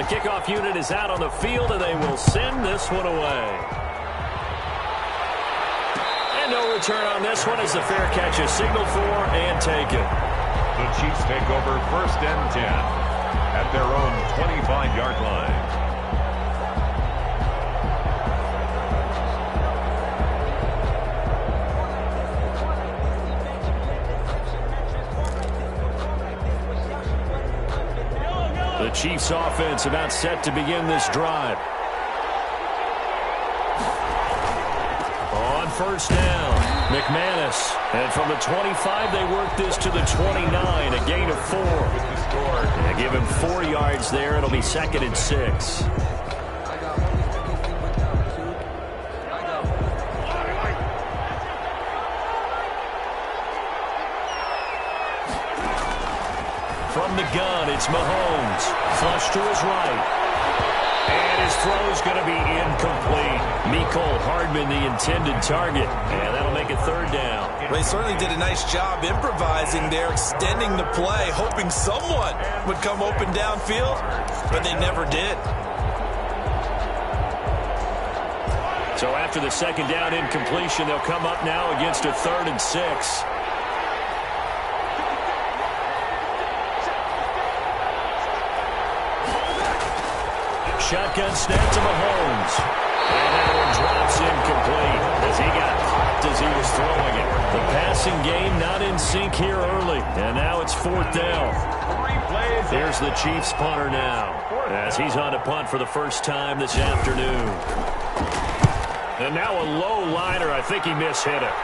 The kickoff unit is out on the field, and they will send this one away. And no return on this one as the fair catch is signaled for and taken. The Chiefs take over 1st and 10 at their own 25-yard line. The Chiefs offense about set to begin this drive. On 1st down, McManus. And from the 25, they work this to the 29, a gain of 4. And give him 4 yards there. It'll be 2nd and 6. From the gun, it's Mahomes. Flush to his right. And his throw's going to be incomplete. Mecole Hardman, the intended target. And that'll make it 3rd down. Well, he certainly did a nice job improvising there, extending the play, hoping someone would come open downfield, but they never did. So after the 2nd down incompletion, they'll come up now against a 3rd and 6. Shotgun snap to Mahomes. And that one drops incomplete as he got popped as he was throwing it. The passing game not in sync here early. And now it's 4th down. Here's the Chiefs punter now as he's on to punt for the first time this afternoon. And now a low liner. I think he mishit it.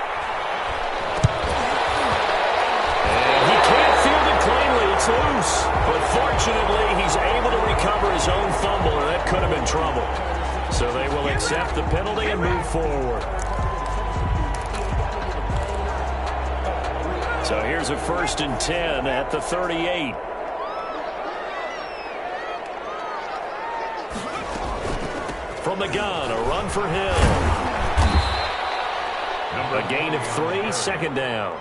And he can't field it cleanly. It's loose. But fortunately, he's able to recover his own fumble, or that could have been trouble. So they will accept the penalty and move forward. So here's a 1st and 10 at the 38. From the gun, a run for Hill. A gain of 3, 2nd down.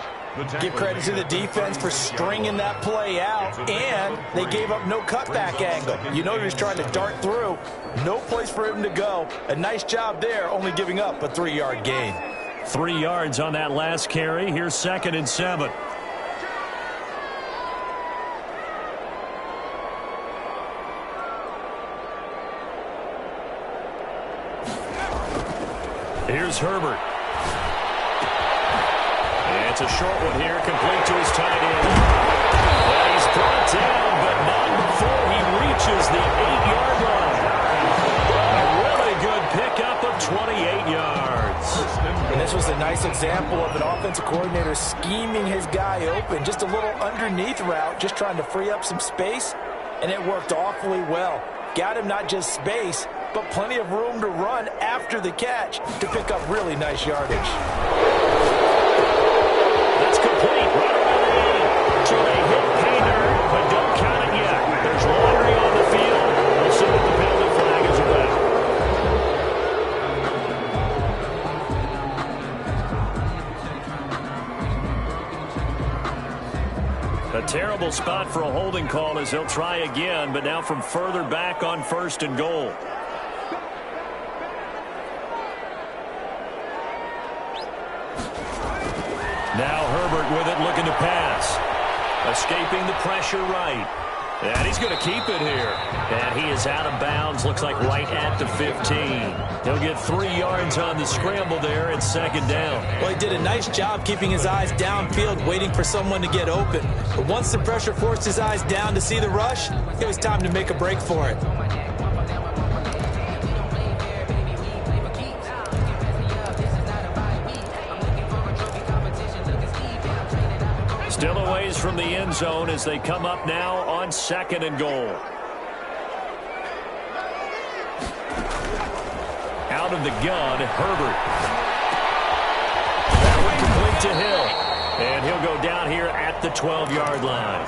Give credit to the defense for stringing that play out, and they gave up no cutback angle. You know he was trying to dart through. No place for him to go. A nice job there, only giving up a 3-yard gain. 3 yards on that last carry. Here's 2nd and 7. Here's Herbert. And it's a short one here, complete to his tight end. And he's brought down, but not before he reaches the 8-yard line. A really good pickup of 28 yards. And this was a nice example of an offensive coordinator scheming his guy open. Just a little underneath route, just trying to free up some space, and it worked awfully well. Got him not just space, but plenty of room to run after the catch to pick up really nice yardage. That's complete right away to a hit pay dirt, but don't count it yet. There's laundry on the field. We'll see what the penalty flag is about. A terrible spot for a holding call as he'll try again, but now from further back on 1st and goal. Now Herbert with it, looking to pass. Escaping the pressure right. And he's going to keep it here. And he is out of bounds, looks like right at the 15. He'll get 3 yards on the scramble there at 2nd down. Well, he did a nice job keeping his eyes downfield, waiting for someone to get open. But once the pressure forced his eyes down to see the rush, it was time to make a break for it. Still a ways from the end zone as they come up now on 2nd and goal. Out of the gun, Herbert. That one complete to Hill. And he'll go down here at the 12-yard line.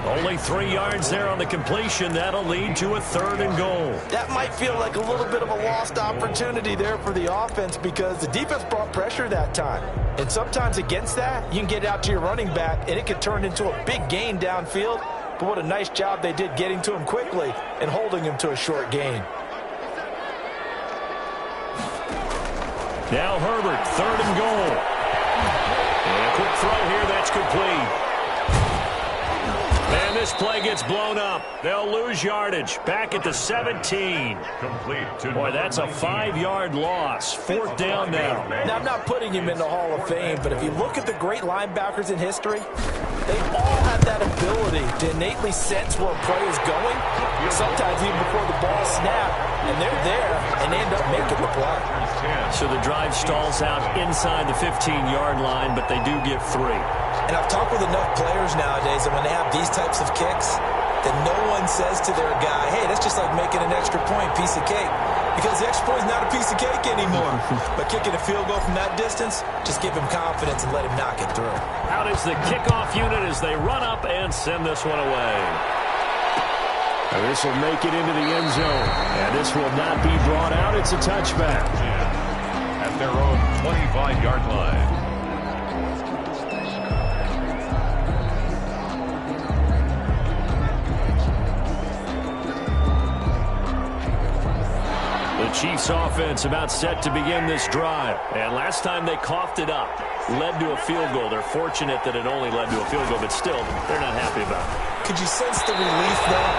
Only 3 yards there on the completion. That'll lead to a 3rd and goal. That might feel like a little bit of a lost opportunity there for the offense because the defense brought pressure that time. And sometimes against that, you can get out to your running back, and it could turn into a big gain downfield. but what a nice job they did getting to him quickly and holding him to a short gain. Now Herbert, 3rd and goal. And a quick throw here, that's complete. And this play gets blown up. They'll lose yardage. Back at the 17. Complete to Boy, that's a 5-yard loss. 4th down now. Now, I'm not putting him in the Hall of Fame, but if you look at the great linebackers in history, they all have that ability to innately sense where a play is going, sometimes even before the ball snaps, and they're there, and they end up making the play. So the drive stalls out inside the 15-yard line, but they do get 3. And I've talked with enough players nowadays that when they have these types of kicks, that no one says to their guy, hey, that's just like making an extra point, piece of cake. Because the extra point is not a piece of cake anymore. But kicking a field goal from that distance, just give him confidence and let him knock it through. Out is the kickoff unit as they run up and send this one away. And this will make it into the end zone. And this will not be brought out. It's a touchback. At their own 25-yard line. The Chiefs offense about set to begin this drive. And last time they coughed it up, led to a field goal. They're fortunate that it only led to a field goal, but still, they're not happy about it. Could you sense the relief, though,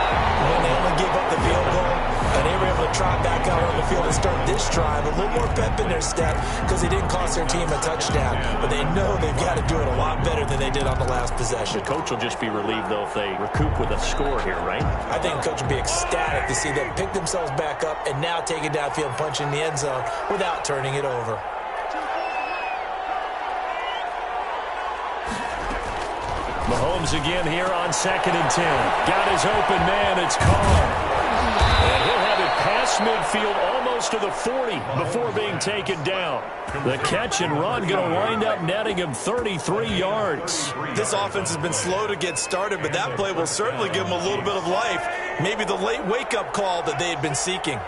when they only gave up the field goal? And they were able to trot back out on the field and start this drive. A little more pep in their step because they didn't cost their team a touchdown. But they know they've got to do it a lot better than they did on the last possession. The coach will just be relieved, though, if they recoup with a score here, right? I think the coach will be ecstatic to see them pick themselves back up and now take it downfield and punch in the end zone without turning it over. Mahomes again here on 2nd and 10. Got his open man. It's Carr. And he'll have it past midfield almost to the 40 before being taken down. The catch and run going to wind up netting him 33 yards. This offense has been slow to get started, but that play will certainly give them a little bit of life. Maybe the late wake-up call that they had been seeking.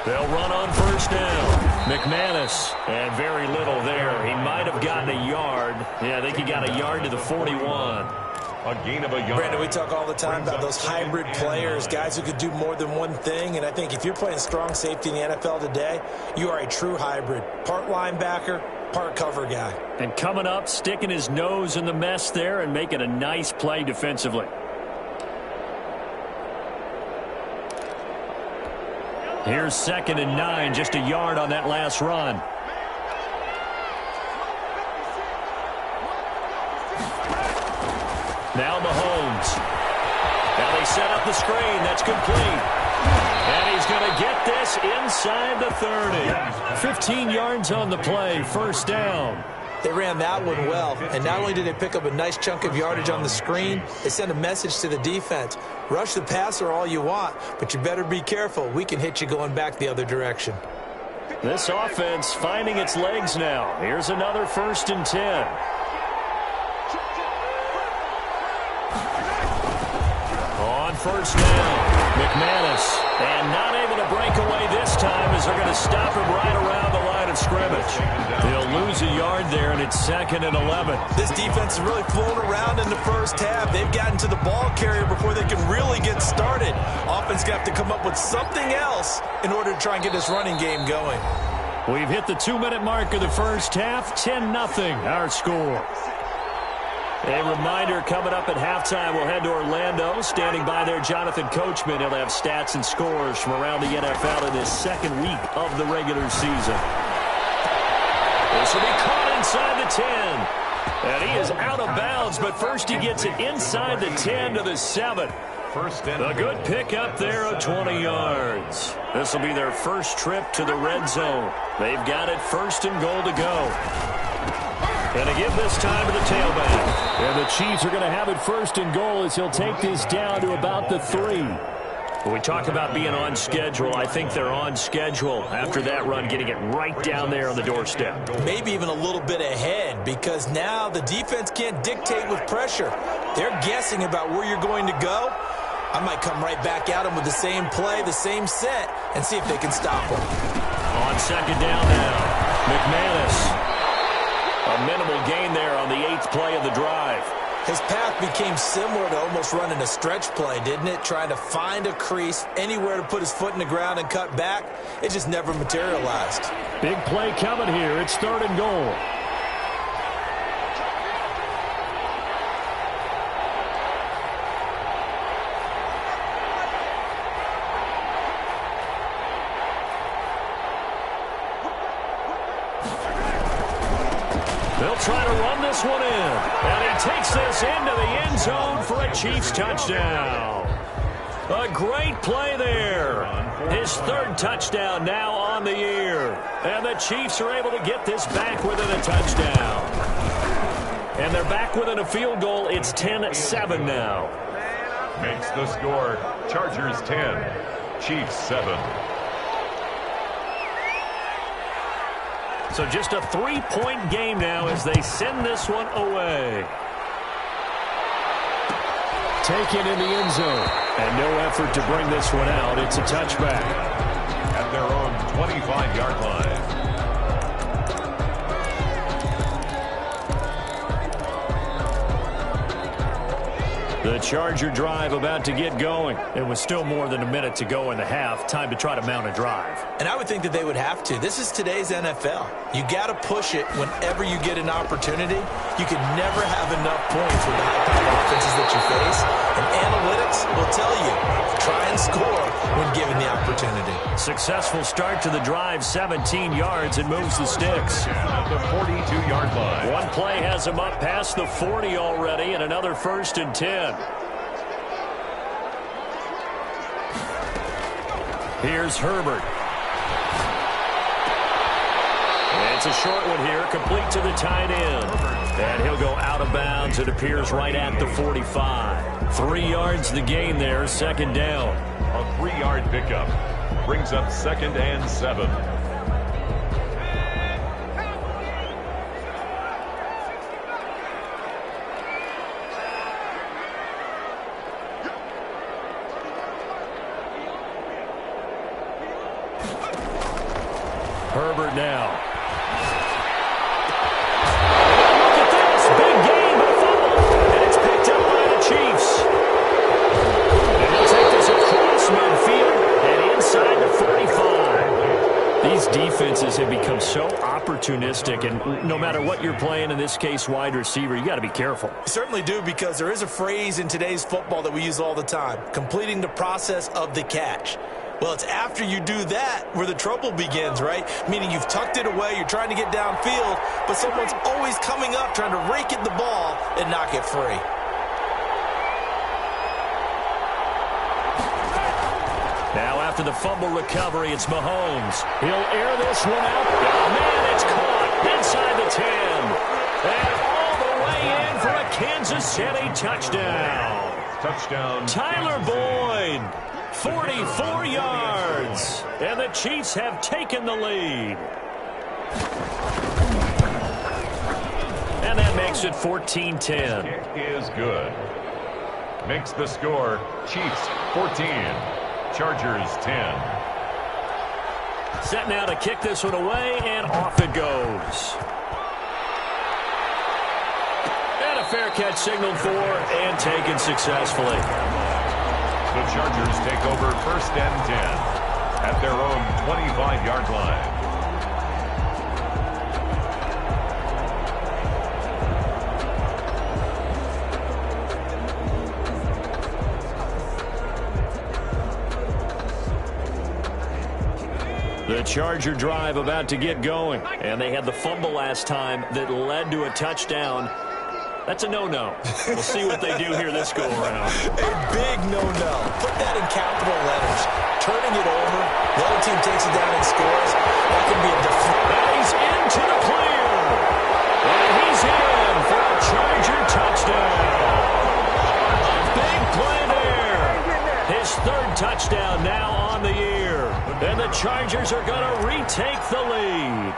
They'll run on 1st down. McManus, and very little there. He might have gotten a yard. Yeah, I think he got a yard to the 41. A gain of a yard. Brandon, we talk all the time about those hybrid players, guys who could do more than one thing. And I think if you're playing strong safety in the NFL today, you are a true hybrid. Part linebacker, part cover guy. And coming up, sticking his nose in the mess there and making a nice play defensively. Here's 2nd and 9, just a yard on that last run. Now Mahomes. Now they set up the screen. That's complete. And he's going to get this inside the 30. 15 yards on the play, 1st down. They ran that one well, and not only did they pick up a nice chunk of yardage on the screen, they sent a message to the defense. Rush the passer all you want, but you better be careful. We can hit you going back the other direction. This offense finding its legs now. Here's another 1st and 10. On 1st down, McManus. And not able to break away this time as they're going to stop him right around the line of scrimmage. They'll lose a yard there, and it's 2nd and 11. This defense has really flown around in the first half. They've gotten to the ball carrier before they can really get started. Offense going to have to come up with something else in order to try and get this running game going. We've hit the 2-minute mark of the first half. 10-0 our score. A reminder, coming up at halftime, we'll head to Orlando. Standing by there, Jonathan Coachman. He'll have stats and scores from around the NFL in this 2nd week of the regular season. This will be caught inside the 10. And he is out of bounds, but first he gets it inside the 10 to the 7. A good pickup there of 20 yards. This will be their first trip to the red zone. They've got it 1st and goal to go. And to give this time to the tailback. And the Chiefs are going to have it 1st and goal as he'll take this down to about the 3. When we talk about being on schedule, I think they're on schedule after that run, getting it right down there on the doorstep. Maybe even a little bit ahead, because now the defense can't dictate with pressure. They're guessing about where you're going to go. I might come right back at them with the same play, the same set, and see if they can stop them. On 2nd down now, McManus. A minimal gain there on the 8th play of the drive. His path became similar to almost running a stretch play, didn't it? Trying to find a crease, anywhere to put his foot in the ground and cut back. It just never materialized. Big play coming here. It's 3rd and goal. They'll try to run this one in. And he takes this into the end zone for a Chiefs touchdown. A great play there. His 3rd touchdown now on the year. And the Chiefs are able to get this back within a touchdown. And they're back within a field goal. It's 10-7 now. Makes the score Chargers 10, Chiefs 7. So just a 3-point game now as they send this one away. Taken in the end zone. And no effort to bring this one out. It's a touchback. At their own 25-yard line. The Charger drive about to get going. It was still more than a minute to go in the half. Time to try to mount a drive. And I would think that they would have to. This is today's NFL. You got to push it whenever you get an opportunity. You can never have enough points with the high-powered offenses that you face. And analytics will tell you, try and score when given the opportunity. Successful start to the drive, 17 yards, and moves the sticks. At the 42-yard line. One play has him up past the 40 already, and another 1st and 10. Here's Herbert. It's a short one here, complete to the tight end. And he'll go out of bounds. It appears right at the 45. 3 yards the gain there, 2nd down. A 3-yard pickup brings up 2nd and 7. Herbert now. Look at this. Big gain, but fumble. And it's picked up by the Chiefs. And they'll take this across midfield and inside the 45. These defenses have become so opportunistic, and no matter what you're playing, in this case wide receiver, you got to be careful. You certainly do, because there is a phrase in today's football that we use all the time, completing the process of the catch. Well, it's after you do that where the trouble begins, right? Meaning you've tucked it away, you're trying to get downfield, but someone's always coming up trying to rake at the ball and knock it free. Now after the fumble recovery, it's Mahomes. He'll air this one out. Oh, man, it's caught inside the 10. And all the way in for a Kansas City touchdown. Touchdown. Tyler Boyd. 44 yards, and the Chiefs have taken the lead. And that makes it 14-10. Kick is good. Makes the score Chiefs 14, Chargers 10. Set now to kick this one away, and off it goes. And a fair catch signaled for and taken successfully. The Chargers take over 1st and 10 at their own 25-yard line. The Charger drive about to get going, and they had the fumble last time that led to a touchdown. That's a no-no. We'll see what they do here this go-around. A big no-no. Put that in capital letters. Turning it over, the other team takes it down and scores. That can be a defeat. And he's into the clear. And he's in for a Charger touchdown. A big play there. His 3rd touchdown now on the year. And the Chargers are going to retake the lead.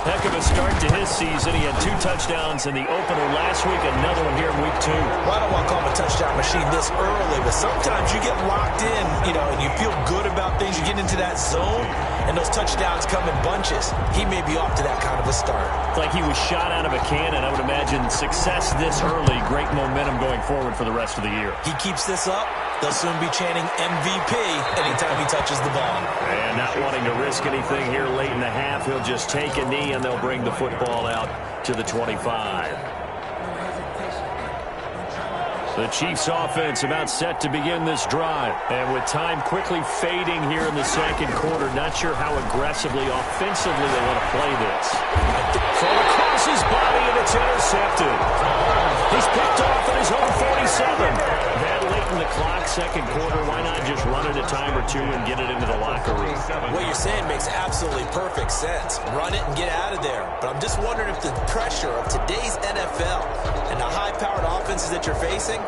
Heck of a start to his season. He had 2 touchdowns in the opener last week, another one here in week 2. Well, I don't want to call him a touchdown machine this early, but sometimes you get locked in, and you feel good about things. You get into that zone, and those touchdowns come in bunches. He may be off to that kind of a start. It's like he was shot out of a cannon. I would imagine success this early, great momentum going forward for the rest of the year. He keeps this up, they'll soon be chanting MVP anytime he touches the ball. And not wanting to risk anything here late in the half, he'll just take a knee and they'll bring the football out to the 25. The Chiefs offense about set to begin this drive. And with time quickly fading here in the second quarter, not sure how aggressively, offensively they want to play this. Throw across his body and it's intercepted. He's picked off at his own 47. That late in the clock, second quarter, why not just run it a time or two and get it into the locker room? What you're saying makes absolutely perfect sense. Run it and get out of there. But I'm just wondering if the pressure of today's NFL and the high-powered offenses that you're facing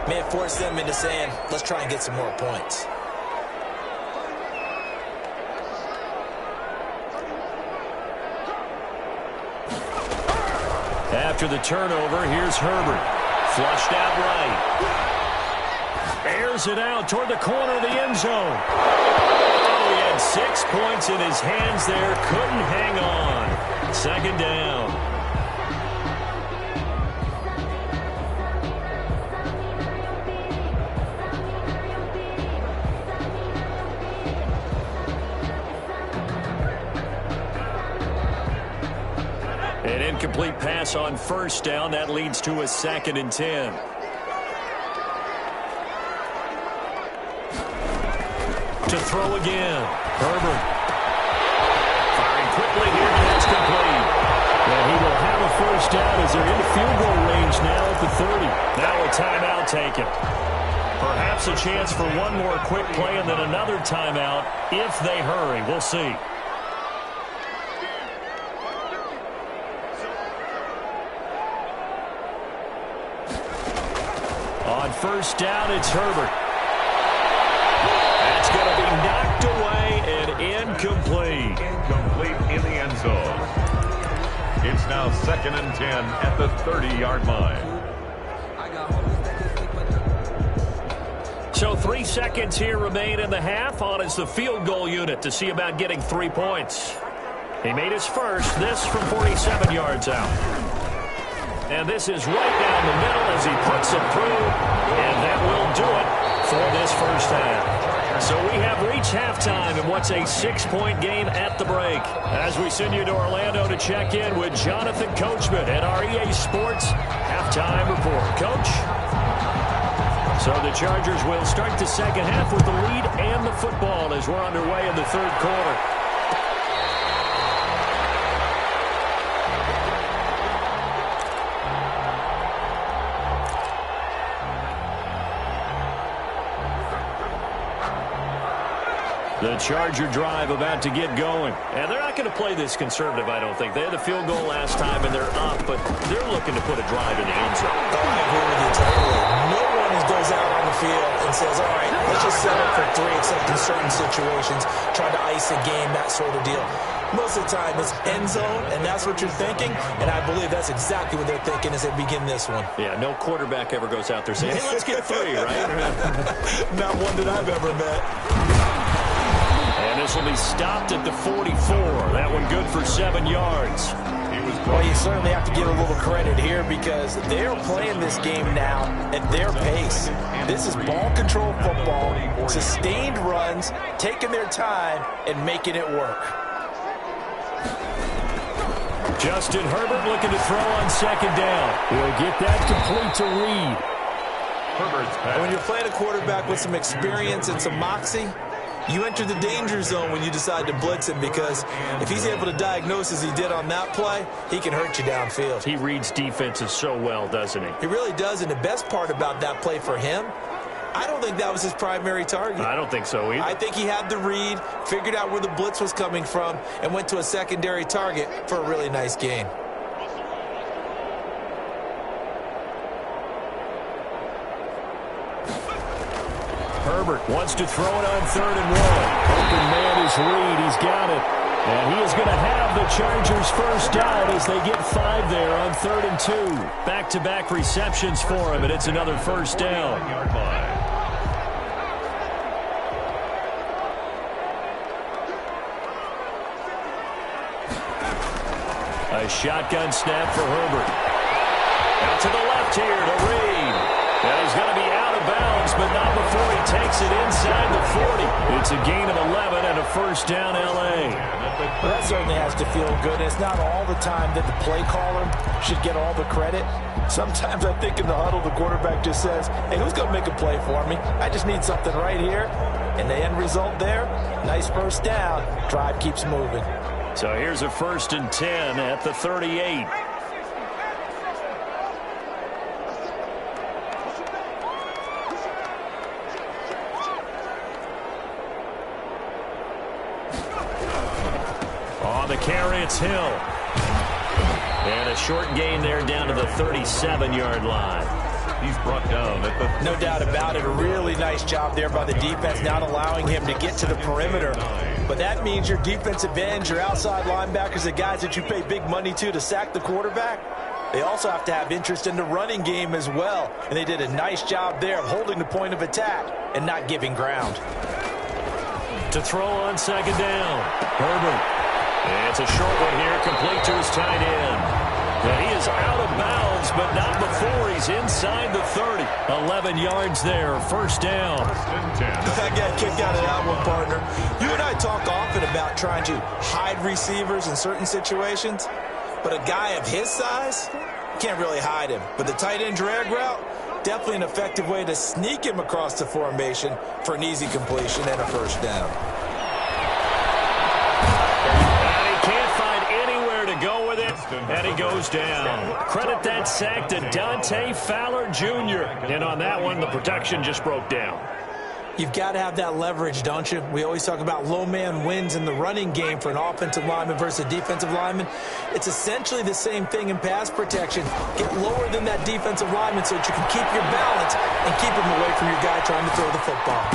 may have forced them into saying, let's try and get some more points. After the turnover, here's Herbert. Flushed out right. Airs it out toward the corner of the end zone. Oh, he had 6 points in his hands there. Couldn't hang on. Second down. An incomplete pass on first down. That leads to a 2nd and 10. To throw again. Herbert. Firing quickly here, and it's complete. And he will have a first down as they're in field goal range now at the 30. Now a timeout taken. Perhaps a chance for one more quick play and then another timeout if they hurry. We'll see. On first down, it's Herbert. That's going to be knocked away and incomplete. Incomplete in the end zone. It's now 2nd and 10 at the 30-yard line. So 3 seconds here remain in the half. On is the field goal unit to see about getting 3 points. He made his first, this from 47 yards out. And this is right down the middle as he puts it through. And that will do it for this first half. So we have reached halftime in what's a 6-point game at the break. As we send you to Orlando to check in with Jonathan Coachman at our EA Sports Halftime Report. Coach? So the Chargers will start the second half with the lead and the football as we're underway in the third quarter. The Charger drive about to get going. And they're not going to play this conservative, I don't think. They had the field goal last time, and they're up, but they're looking to put a drive in the end zone. Oh, I agree with you totally. No one goes out on the field and says, all right, let's just settle for 3, except in certain situations, try to ice a game, that sort of deal. Most of the time, it's end zone, and that's what you're thinking, and I believe that's exactly what they're thinking as they begin this one. Yeah, no quarterback ever goes out there saying, hey, let's get 3, right? Not one that I've ever met. And this will be stopped at the 44. That one good for 7 yards. Well, you certainly have to give a little credit here because they're playing this game now at their pace. This is ball control football, sustained runs, taking their time, and making it work. Justin Herbert looking to throw on second down. He'll get that complete to Reed. And when you're playing a quarterback with some experience and some moxie, you enter the danger zone when you decide to blitz him because if he's able to diagnose as he did on that play, he can hurt you downfield. He reads defenses so well, doesn't he? He really does, and the best part about that play for him, I don't think that was his primary target. I don't think so either. I think he had the read, figured out where the blitz was coming from, and went to a secondary target for a really nice gain. Herbert wants to throw it on 3rd and 1. Open man is Reed. He's got it. And he is going to have the Chargers first down as they get 5 there on 3rd and 2. Back-to-back receptions for him, and it's another first down. A shotgun snap for Herbert. Out to the left here to Reed. And he's going to be out of bounds, but not before he takes it inside the 40. It's a gain of 11 and a first down, L.A. Well, that certainly has to feel good. It's not all the time that the play caller should get all the credit. Sometimes I think in the huddle, the quarterback just says, hey, who's going to make a play for me? I just need something right here. And the end result there, nice first down. Drive keeps moving. So here's a 1st and 10 at the 38. On the carry, it's Hill. And a short gain there down to the 37-yard line. He's brought down at the... No doubt about it. A really nice job there by the defense, not allowing him to get to the perimeter. But that means your defensive ends, your outside linebackers, the guys that you pay big money to sack the quarterback, they also have to have interest in the running game as well. And they did a nice job there of holding the point of attack and not giving ground. To throw on 2nd down, Herbert. It's a short one here, complete to his tight end. And he is out of bounds, but not before he's inside the 30. 11 yards there, 1st down. I got a kick out of that one, partner. You and I talk often about trying to hide receivers in certain situations, but a guy of his size, can't really hide him. But the tight end drag route, definitely an effective way to sneak him across the formation for an easy completion and a 1st down. Go with it, and he goes down. Credit that sack to Dante Fowler Jr. And on that one, the protection just broke down. You've got to have that leverage, don't you? We always talk about low man wins in the running game for an offensive lineman versus a defensive lineman. It's essentially the same thing in pass protection. Get lower than that defensive lineman so that you can keep your balance and keep him away from your guy trying to throw the football.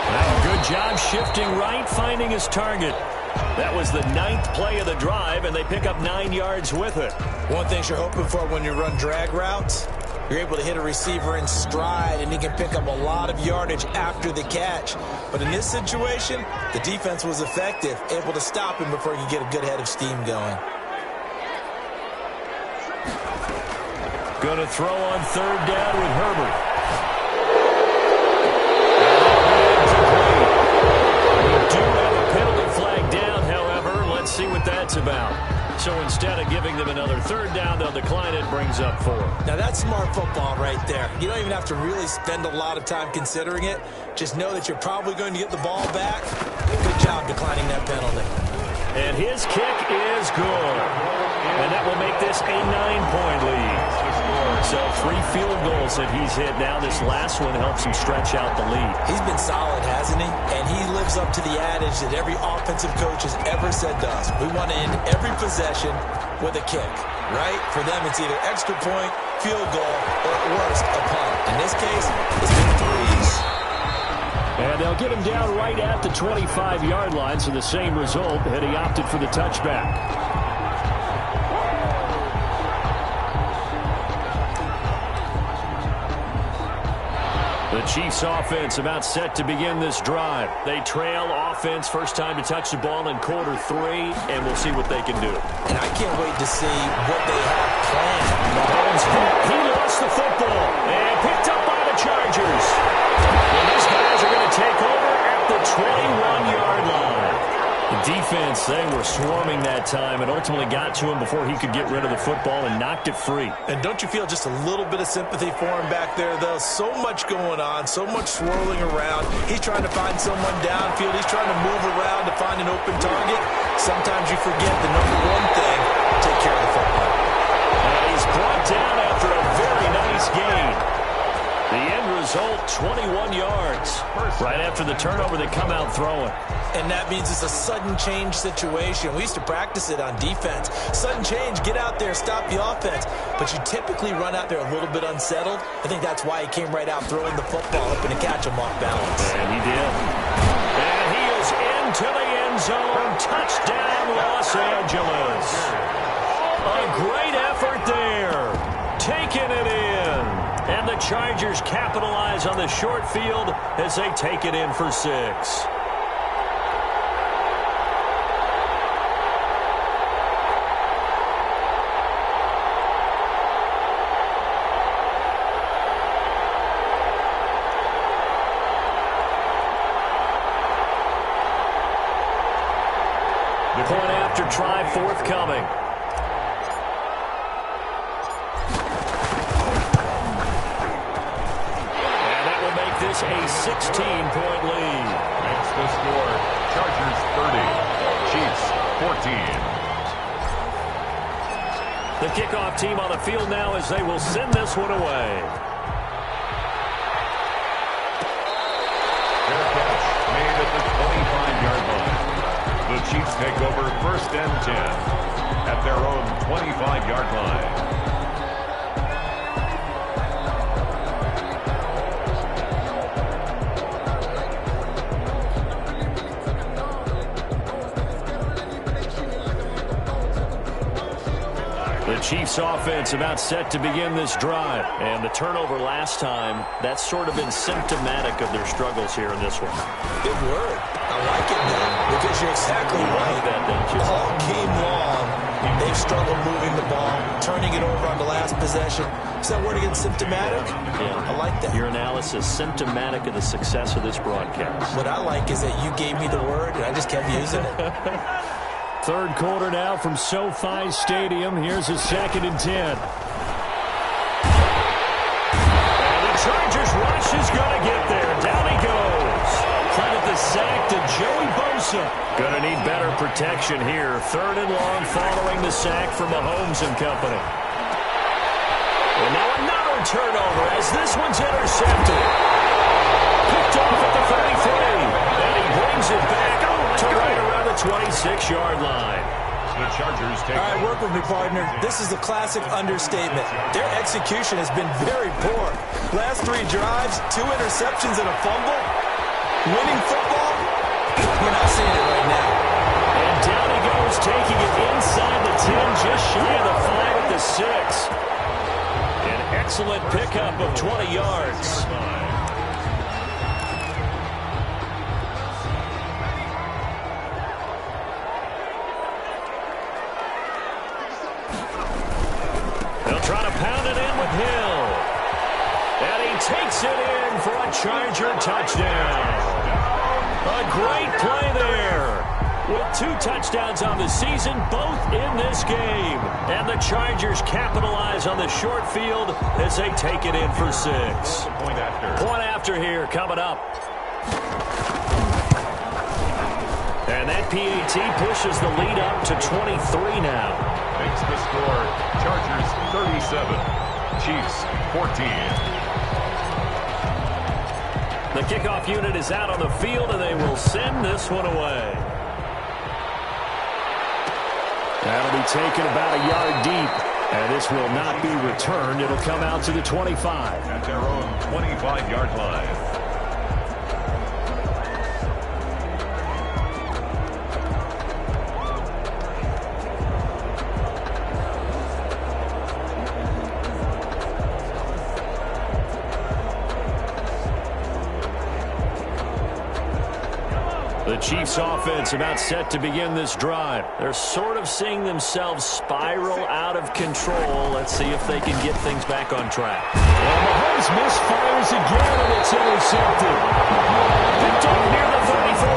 Well, good job shifting right, finding his target. That was the 9th play of the drive, and they pick up 9 yards with it. One thing you're hoping for when you run drag routes, you're able to hit a receiver in stride, and he can pick up a lot of yardage after the catch. But in this situation, the defense was effective, able to stop him before he could get a good head of steam going. Going to throw on 3rd down with Herbert. We do have a penalty flag down, however. Let's see what that's about. So instead of giving them another 3rd down, they'll decline it, brings up 4. Now that's smart football right there. You don't even have to really spend a lot of time considering it. Just know that you're probably going to get the ball back. Good job declining that penalty. And his kick is good. And that will make this a 9-point lead. So 3 field goals that he's hit now. This last one helps him stretch out the lead. He's been solid, hasn't he? And he lives up to the adage that every offensive coach has ever said to us. We want to end every possession with a kick, right? For them, it's either extra point, field goal, or at worst, a punt. In this case, it's been 3s. And they'll get him down right at the 25-yard line, so the same result, and he opted for the touchback. The Chiefs offense about set to begin this drive. They trail offense, first time to touch the ball in quarter 3, and we'll see what they can do. And I can't wait to see what they have planned. Mahomes, he lost the football and picked up by the Chargers. And these guys are going to take over at the 21-yard line. The defense, they were swarming that time and ultimately got to him before he could get rid of the football and knocked it free. And don't you feel just a little bit of sympathy for him back there, though? So much going on, so much swirling around. He's trying to find someone downfield. He's trying to move around to find an open target. Sometimes you forget the number one thing, take care of the football. And he's brought down after a very nice gain. The end result, 21 yards. Right after the turnover, they come out throwing. And that means it's a sudden change situation. We used to practice it on defense. Sudden change, get out there, stop the offense. But you typically run out there a little bit unsettled. I think that's why he came right out throwing the football, hoping to catch him off balance. And he did. And he is into the end zone. Touchdown, Los Angeles. A great effort there. Taking it in. And the Chargers capitalize on the short field as they take it in for 6. Point after try forthcoming. And that will make this a 16-point lead. Makes the score. Chargers 30. Chiefs 14. The kickoff team on the field now as they will send this one away. Fair catch made at the 25-yard line. The Chiefs take over 1st and 10 at their own 25-yard line. The Chiefs offense about set to begin this drive. And the turnover last time, that's sort of been symptomatic of their struggles here in this one. Good word. I like it now because you're exactly right. All game long, they've struggled moving the ball, turning it over on the last possession. Is that word again symptomatic? Yeah. I like that. Your analysis symptomatic of the success of this broadcast. What I like is that you gave me the word and I just kept using it. Third quarter now from SoFi Stadium. Here's a 2nd and 10. And the Chargers rush is going to get there. Down he goes. Credit the sack to Joey Bosa. Going to need better protection here. 3rd and long following the sack from Mahomes and company. And now another turnover as this one's intercepted. Picked off at the 33. And he brings it back to right around the 26-yard line. The Chargers take. All right, work with me, partner. This is a classic understatement. Their execution has been very poor. Last 3 drives, 2 interceptions and a fumble. Winning football, we're not seeing it right now. And down he goes, taking it inside the 10, just shy of the 5 at the 6. An excellent pickup of 20 yards. Trying to pound it in with Hill. And he takes it in for a Charger touchdown. A great play there. With 2 touchdowns on the season, both in this game. And the Chargers capitalize on the short field as they take it in for 6. Point after here coming up. And that PAT pushes the lead up to 23 now. Makes the score. Chargers 37. Chiefs 14. The kickoff unit is out on the field, and they will send this one away. That'll be taken about a yard deep, and this will not be returned. It'll come out to the 25. At their own 25-yard line. The Chiefs offense about set to begin this drive. They're sort of seeing themselves spiral out of control. Let's see if they can get things back on track. Well, Mahomes misfires again, and it's intercepted. Picked up near the 34.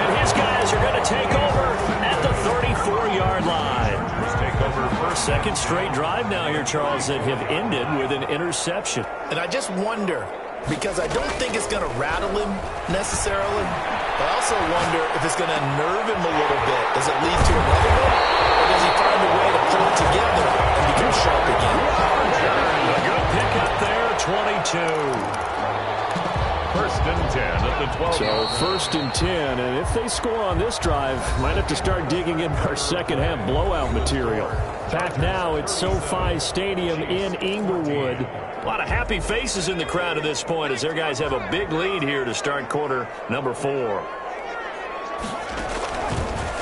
And his guys are going to take over at the 34-yard line. Take over first. 2nd straight drive now here, Charles, that have ended with an interception. And I just wonder, because I don't think it's going to rattle him necessarily. I also wonder if it's going to unnerve him a little bit. Does it lead to another one? Or does he find a way to pull it together and become sharp again? A good pickup there, 22. 1st and 10 at the 12. So 1st and 10, and if they score on this drive, might have to start digging in our second-half blowout material. Back now at SoFi Stadium in Inglewood. A lot of happy faces in the crowd at this point as their guys have a big lead here to start quarter number 4.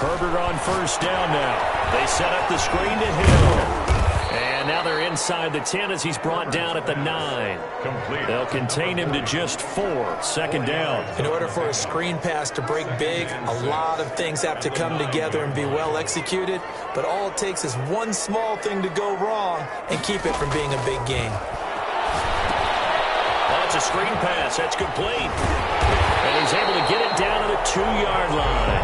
Herbert on 1st down now. They set up the screen to Hill. And now they're inside the 10 as he's brought down at the 9. Complete. They'll contain him to just 4. 2nd down. In order for a screen pass to break big, a lot of things have to come together and be well executed. But all it takes is one small thing to go wrong and keep it from being a big game. It's a screen pass. That's complete. And he's able to get it down to the 2-yard line.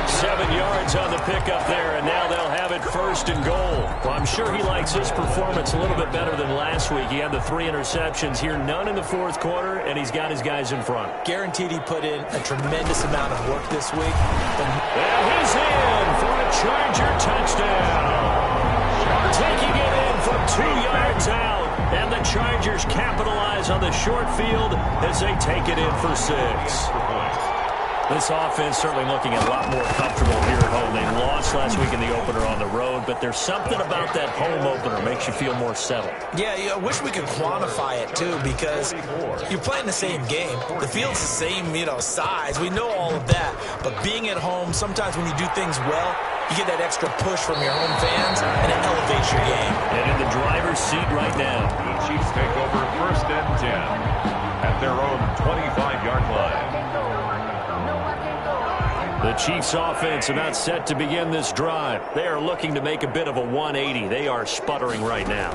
7 yards on the pickup there, and now they'll have it 1st and goal. Well, I'm sure he likes his performance a little bit better than last week. He had the 3 interceptions here, none in the 4th quarter, and he's got his guys in front. Guaranteed he put in a tremendous amount of work this week. And he's in for a Charger touchdown. Taking it in from 2 yards out, and the Chargers capitalize on the short field as they take it in for 6. This offense certainly looking a lot more comfortable here at home. They lost last week in the opener on the road, but there's something about that home opener makes you feel more settled. Yeah, I wish we could quantify it, too, because you're playing the same game. The field's the same, size. We know all of that. But being at home, sometimes when you do things well, you get that extra push from your home fans, and it elevates your game. And in the driver's seat right now. The Chiefs take over 1st and 10 at their own 25-yard line. The Chiefs offense about set to begin this drive. They are looking to make a bit of a 180. They are sputtering right now.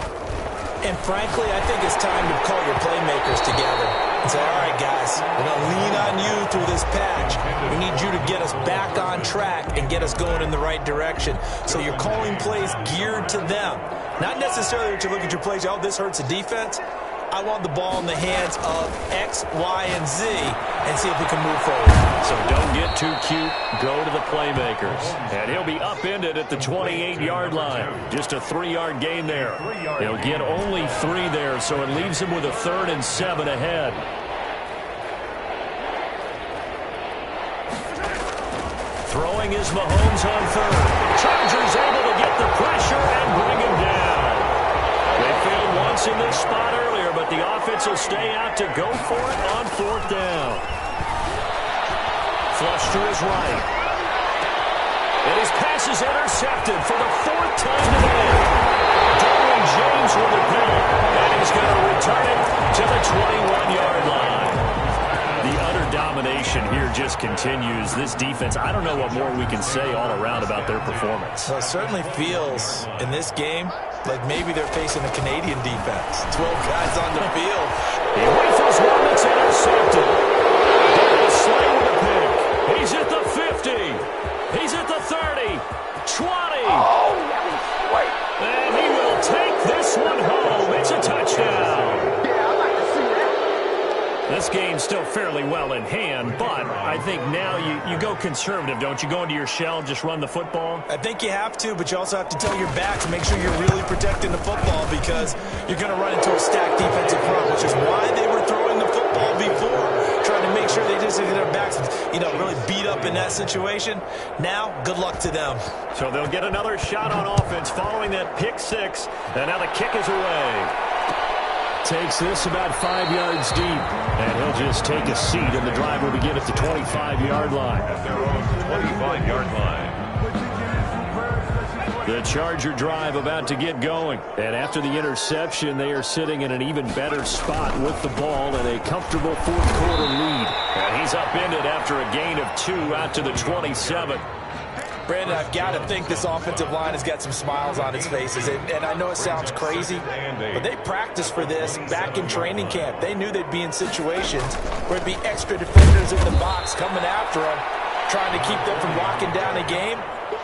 And frankly, I think it's time to call your playmakers together and say, all right, guys, we're going to lean on you through this patch. We need you to get us back on track and get us going in the right direction. So you're calling plays geared to them. Not necessarily to look at your plays, oh, this hurts the defense. I want the ball in the hands of X, Y, and Z and see if we can move forward. So don't get too cute. Go to the playmakers. And he'll be upended at the 28-yard line. Just a 3-yard gain there. He'll get only 3 there, so it leaves him with a 3rd and 7 ahead. Throwing is Mahomes on 3rd. Chargers able to get the pressure and bring him down. They failed once in this spot earlier, but the offense will stay out to go for it on 4th down. Flush to his right. And his pass is intercepted for the 4th time today. Derwin James with the pick, and he's going to return it to the 21-yard line. The utter domination here just continues. This defense, I don't know what more we can say all around about their performance. Well, it certainly feels in this game like maybe they're facing a Canadian defense. 12 guys on the field. He rifles one that's intercepted. Darius Slay with a pick. He's at the 50. He's at the 30. 20. And he will take this one home. It's a touchdown. This game's still fairly well in hand, but I think now you go conservative, don't you? Go into your shell, just run the football? I think you have to, but you also have to tell your backs to make sure you're really protecting the football because you're going to run into a stacked defensive front, which is why they were throwing the football before, trying to make sure they just get their backs, really beat up in that situation. Now, good luck to them. So they'll get another shot on offense following that pick 6, and now the kick is away. Takes this about 5 yards deep, and he'll just take a seat, and the drive will begin at the 25-yard line. At their own 25-yard line. The Charger drive about to get going, and after the interception, they are sitting in an even better spot with the ball and a comfortable 4th quarter lead. And he's upended after a gain of 2 out to the 27. Brandon, I've got to think this offensive line has got some smiles on its faces. And I know it sounds crazy, but they practiced for this back in training camp. They knew they'd be in situations where it'd be extra defenders in the box coming after them, trying to keep them from locking down a game.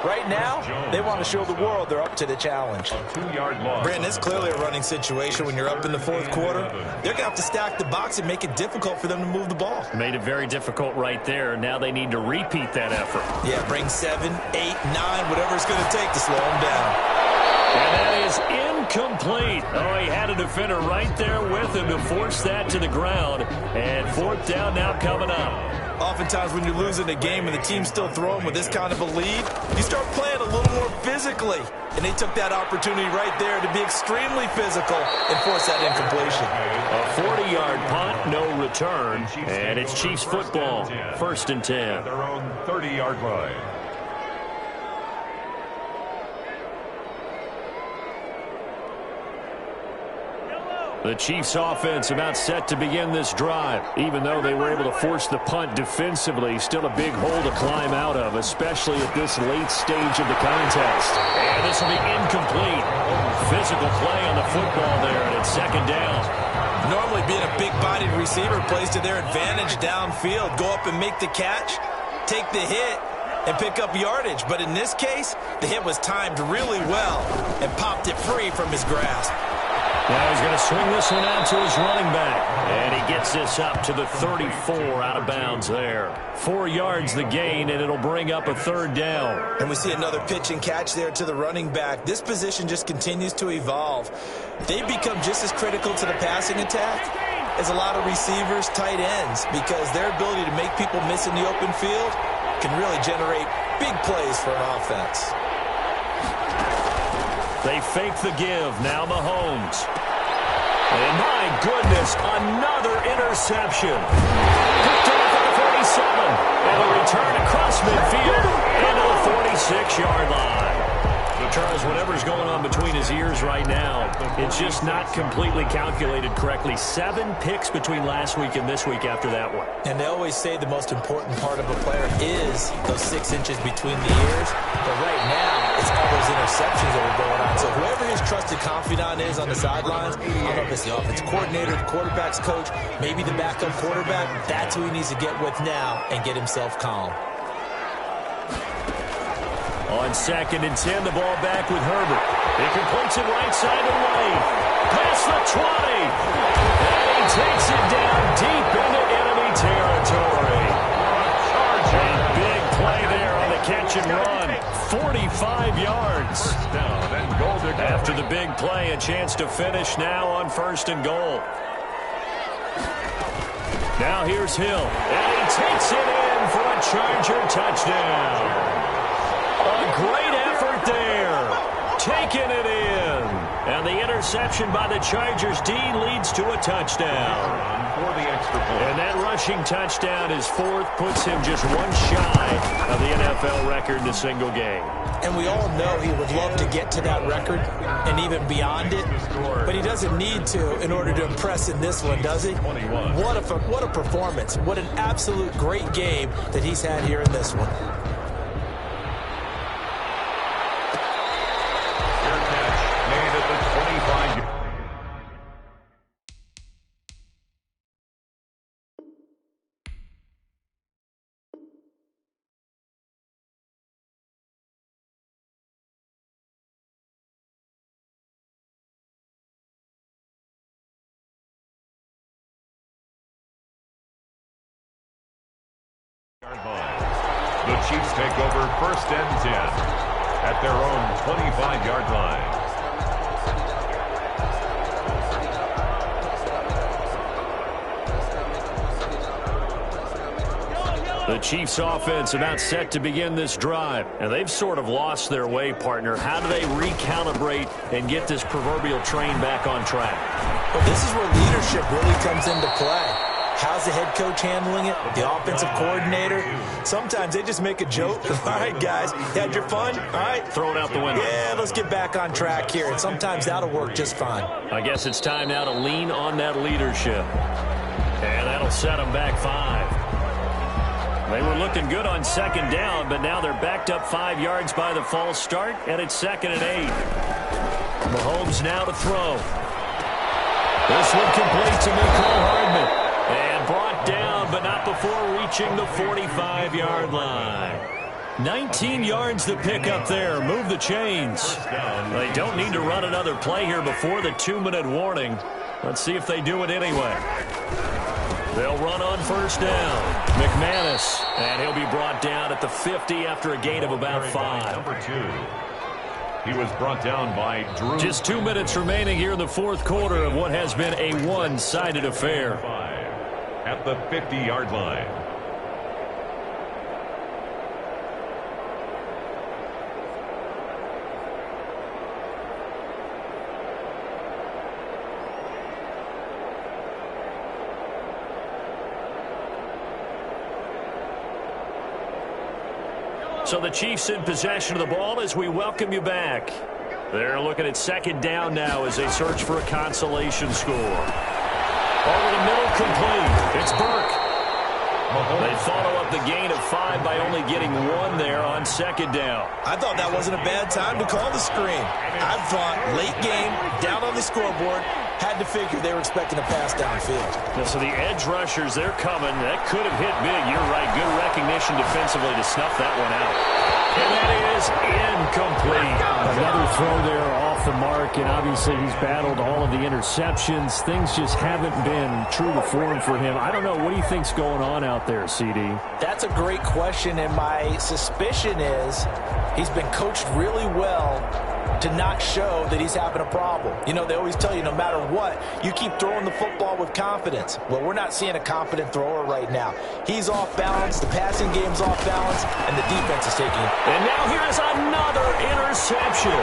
Right now, they want to show the world they're up to the challenge. 2-yard loss. Brandon, it's clearly a running situation when you're up in the 4th quarter. They're going to have to stack the box and make it difficult for them to move the ball. Made it very difficult right there. Now they need to repeat that effort. Yeah, bring 7, 8, 9, whatever it's going to take to slow them down. And that is incomplete. Oh, he had a defender right there with him to force that to the ground. And 4th down now coming up. Oftentimes when you're losing a game and the team's still throwing with this kind of a lead, you start playing a little more physically. And they took that opportunity right there to be extremely physical and force that incompletion. A 40-yard punt, no return. And it's Chiefs football, 1st and 10. Their own 30-yard line. The Chiefs offense about set to begin this drive. Even though they were able to force the punt defensively, still a big hole to climb out of, especially at this late stage of the contest. And this will be incomplete. Physical play on the football there, and it's 2nd down. Normally being a big-bodied receiver plays to their advantage downfield. Go up and make the catch, take the hit, and pick up yardage. But in this case, the hit was timed really well and popped it free from his grasp. Now he's going to swing this one out to his running back. And he gets this up to the 34 out of bounds there. 4 yards the gain, and it'll bring up a third down. And we see another pitch and catch there to the running back. This position just continues to evolve. They've become just as critical to the passing attack as a lot of receivers, tight ends, because their ability to make people miss in the open field can really generate big plays for an offense. They fake the give. Now Mahomes. And my goodness, another interception. Picked off at the 47. And a return across midfield into the 46-yard line. Charles, whatever's going on between his ears right now, it's just not completely calculated correctly. 7 picks between last week and this week after that one. And they always say the most important part of a player is those 6 inches between the ears. But right now, it's all those interceptions that are going on. So whoever his trusted confidant is on the sidelines, I don't know if it's the offensive coordinator, the quarterback's coach, maybe the backup quarterback, that's who he needs to get with now and get himself calm. On 2nd and 10, the ball back with Herbert. He completes it right side of the lane. Past the 20. And he takes it down deep into enemy territory. A big play there on the catch and run. 45 yards. After the big play, a chance to finish now on 1st and goal. Now here's Hill. And he takes it in for a Charger touchdown. A great effort there. Taking it in. And the interception by the Chargers D leads to a touchdown. For the extra point. And that rushing touchdown, his 4th, puts him just 1 shy of the NFL record in a single game. And we all know he would love to get to that record and even beyond it. But he doesn't need to in order to impress in this one, does he? What a performance. What an absolute great game that he's had here in this one. The Chiefs take over 1st and 10 at their own 25-yard line. The Chiefs offense about set to begin this drive. And they've sort of lost their way, partner. How do they recalibrate and get this proverbial train back on track? Well, this is where leadership really comes into play. How's the head coach handling it? The offensive coordinator? Sometimes they just make a joke. All right, guys, you had your fun? All right. Throw it out the window. Yeah, let's get back on track here. And sometimes that'll work just fine. I guess it's time now to lean on that leadership. And that'll set them back 5. They were looking good on 2nd down, but now they're backed up 5 yards by the false start, and it's 2nd and 8. Mahomes now to throw. This one complete to Mecole Hardman. And brought down, but not before reaching the 45-yard line. 19 yards to pick up there. Move the chains. They don't need to run another play here before the 2-minute warning. Let's see if they do it anyway. They'll run on 1st down. McManus, and he'll be brought down at the 50 after a gain of about 5. Number 2. He was brought down by Drew. Just 2 minutes remaining here in the 4th quarter of what has been a one-sided affair. At the 50-yard line. So the Chiefs in possession of the ball as we welcome you back. They're looking at 2nd down now as they search for a consolation score. Over the middle, complete. It's Burke. They follow up the gain of 5 by only getting 1 there on 2nd down. I thought that wasn't a bad time to call the screen. I thought late game, down on the scoreboard, Had to figure they were expecting a pass downfield. Yeah, so the edge rushers, they're coming. That could have hit big. You're right. Good recognition defensively to snuff that one out. And that is incomplete. Another throw there off the mark, and obviously he's battled all of the interceptions. Things just haven't been true to form for him. I don't know. What do you think's going on out there, CD? That's a great question, and my suspicion is he's been coached really well to not show that he's having a problem. You know, they always tell you no matter what, you keep throwing the football with confidence. Well, we're not seeing a confident thrower right now. He's off balance, the passing game's off balance, and the defense is taking it. And now here's another interception.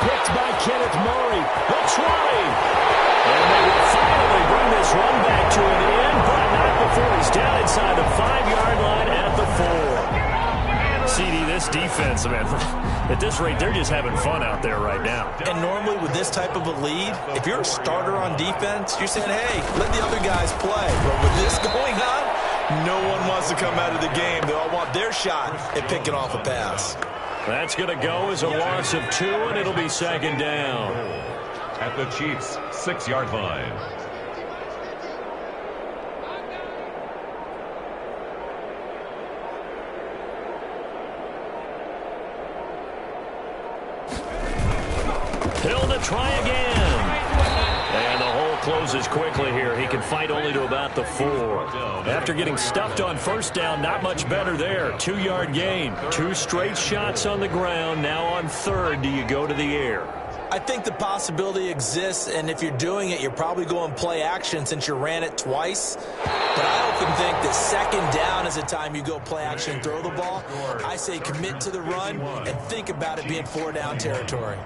Picked by Kenneth Murray, the 20. And they will finally bring this one back to an end, but not before he's down inside the 5-yard line at the 4. CD, this defense, man, at this rate, they're just having fun out there right now. And normally with this type of a lead, if you're a starter on defense, you're saying, hey, let the other guys play. But with this going on, no one wants to come out of the game. They all want their shot at picking off a pass. That's going to go as a loss of 2, and it'll be second down. At the Chiefs' 6-yard line. Hill to try again. And the hole closes quickly here. He can fight only to about the 4. After getting stuffed on first down, not much better there. 2-yard gain. 2 straight shots on the ground. Now on third, do you go to the air? I think the possibility exists, and if you're doing it, you're probably going play action since you ran it twice. But I often think that second down is the time you go play action and throw the ball. I say commit to the run and think about it being 4-down territory.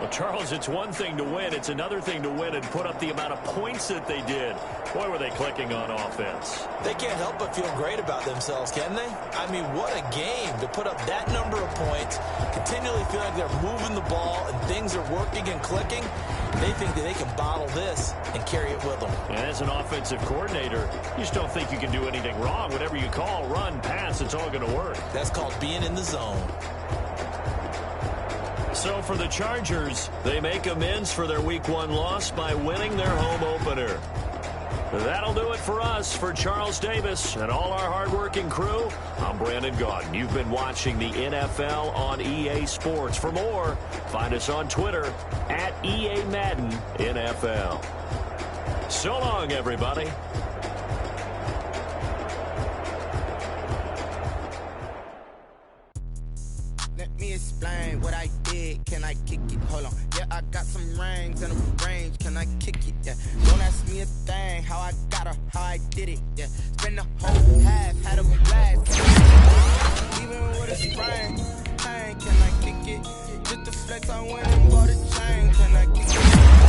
Well, Charles, it's one thing to win. It's another thing to win and put up the amount of points that they did. Boy, were they clicking on offense. They can't help but feel great about themselves, can they? I mean, what a game to put up that number of points, continually feel like they're moving the ball and things are working and clicking. They think that they can bottle this and carry it with them. And as an offensive coordinator, you just don't think you can do anything wrong. Whatever you call, run, pass, it's all going to work. That's called being in the zone. So for the Chargers, they make amends for their Week 1 loss by winning their home opener. That'll do it for us. For Charles Davis and all our hardworking crew, I'm Brandon Gaudin. You've been watching the NFL on EA Sports. For more, find us on Twitter at EA Madden NFL. So long, everybody. Let me explain what I did. Can I kick it? Hold on. Yeah, I got some rings and a range. Can I kick it? Yeah. Don't ask me a thing. How I got her, how I did it. Yeah. Spend the whole half, had a blast. Even with a sprain. Hey, can I kick it? Just the flex, I went and bought a chain. Can I kick it?